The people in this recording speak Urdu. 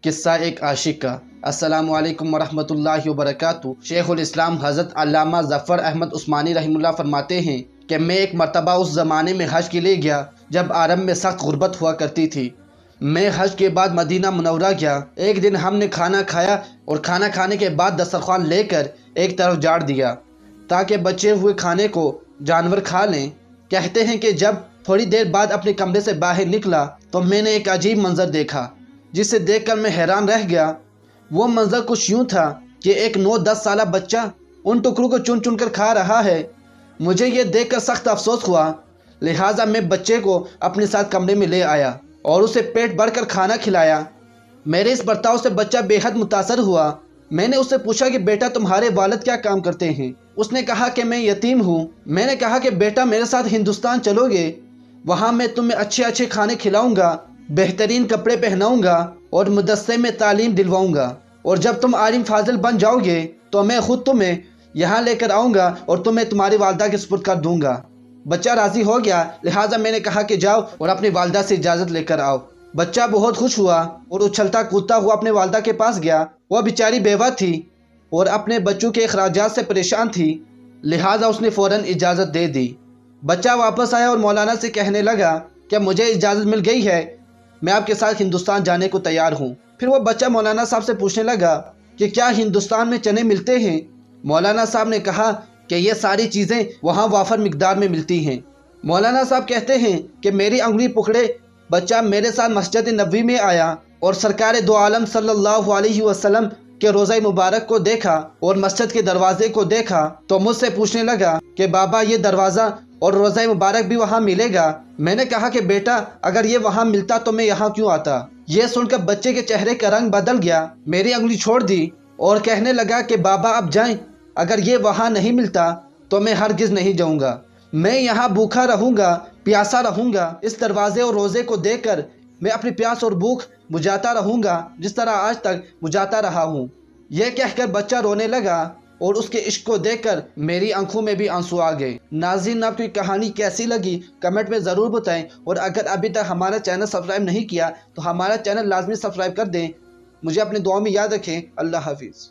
قصہ ایک عاشق کا۔ السلام علیکم ورحمۃ اللہ وبرکاتہ۔ شیخ الاسلام حضرت علامہ ظفر احمد عثمانی رحمہ اللہ فرماتے ہیں کہ میں ایک مرتبہ اس زمانے میں حج کے لیے گیا جب عرب میں سخت غربت ہوا کرتی تھی۔ میں حج کے بعد مدینہ منورہ گیا۔ ایک دن ہم نے کھانا کھایا اور کھانا کھانے کے بعد دسترخوان لے کر ایک طرف جاڑ دیا تاکہ بچے ہوئے کھانے کو جانور کھا لیں۔ کہتے ہیں کہ جب تھوڑی دیر بعد اپنے کمرے سے باہر نکلا تو میں نے ایک عجیب منظر دیکھا جسے دیکھ کر میں حیران رہ گیا۔ وہ منظر کچھ یوں تھا کہ ایک 9-10 سالہ بچہ ان ٹکڑوں کو چن چن کر کھا رہا ہے۔ مجھے یہ دیکھ کر سخت افسوس ہوا، لہٰذا میں بچے کو اپنے ساتھ کمرے میں لے آیا اور اسے پیٹ بھر کر کھانا کھلایا۔ میرے اس برتاؤ سے بچہ بے حد متاثر ہوا۔ میں نے اس سے پوچھا کہ بیٹا تمہارے والد کیا کام کرتے ہیں؟ اس نے کہا کہ میں یتیم ہوں۔ میں نے کہا کہ بیٹا میرے ساتھ ہندوستان چلو گے، وہاں میں تمہیں اچھے اچھے کھانے کھلاؤں گا، بہترین کپڑے پہناؤں گا اور مدرسے میں تعلیم دلواؤں گا، اور جب تم عالم فاضل بن جاؤ گے تو میں خود تمہیں یہاں لے کر آؤں گا اور تمہیں تمہاری والدہ کے سپرد کر دوں گا۔ بچہ راضی ہو گیا، لہٰذا میں نے کہا کہ جاؤ اور اپنی والدہ سے اجازت لے کر آؤ۔ بچہ بہت خوش ہوا اور اچھلتا کودتا ہوا اپنے والدہ کے پاس گیا۔ وہ بیچاری بیوہ تھی اور اپنے بچوں کے اخراجات سے پریشان تھی، لہٰذا اس نے فوراً اجازت دے دی۔ بچہ واپس آیا اور مولانا سے کہنے لگا کہ مجھے اجازت مل گئی ہے، میں آپ کے ساتھ ہندوستان جانے کو تیار ہوں۔ پھر وہ بچہ مولانا صاحب سے پوچھنے لگا کہ کیا ہندوستان میں چنے ملتے ہیں؟ مولانا صاحب نے کہا کہ یہ ساری چیزیں وہاں وافر مقدار میں ملتی ہیں۔ مولانا صاحب کہتے ہیں کہ میری انگلی پکڑے بچہ میرے ساتھ مسجد نبوی میں آیا اور سرکار دو عالم صلی اللہ علیہ وسلم کے روضہ مبارک کو دیکھا اور مسجد کے دروازے کو دیکھا تو مجھ سے پوچھنے لگا کہ بابا یہ دروازہ اور روضہ مبارک بھی وہاں ملے گا؟ میں نے کہا کہ بیٹا اگر یہ وہاں ملتا تو میں یہاں کیوں آتا؟ یہ سن کر بچے کے چہرے کا رنگ بدل گیا، میری انگلی چھوڑ دی اور کہنے لگا کہ بابا اب جائیں، اگر یہ وہاں نہیں ملتا تو میں ہرگز نہیں جاؤں گا، میں یہاں بھوکا رہوں گا، پیاسا رہوں گا۔ اس دروازے اور روزے کو دیکھ کر میں اپنی پیاس اور بھوک بجھاتا رہوں گا جس طرح آج تک بجھاتا رہا ہوں۔ یہ کہہ کر بچہ رونے لگا اور اس کے عشق کو دیکھ کر میری آنکھوں میں بھی آنسو آ گئے۔ ناظرین، آپ کی کہانی کیسی لگی کمنٹ میں ضرور بتائیں، اور اگر ابھی تک ہمارا چینل سبسکرائب نہیں کیا تو ہمارا چینل لازمی سبسکرائب کر دیں۔ مجھے اپنے دعاؤں میں یاد رکھیں۔ اللہ حافظ۔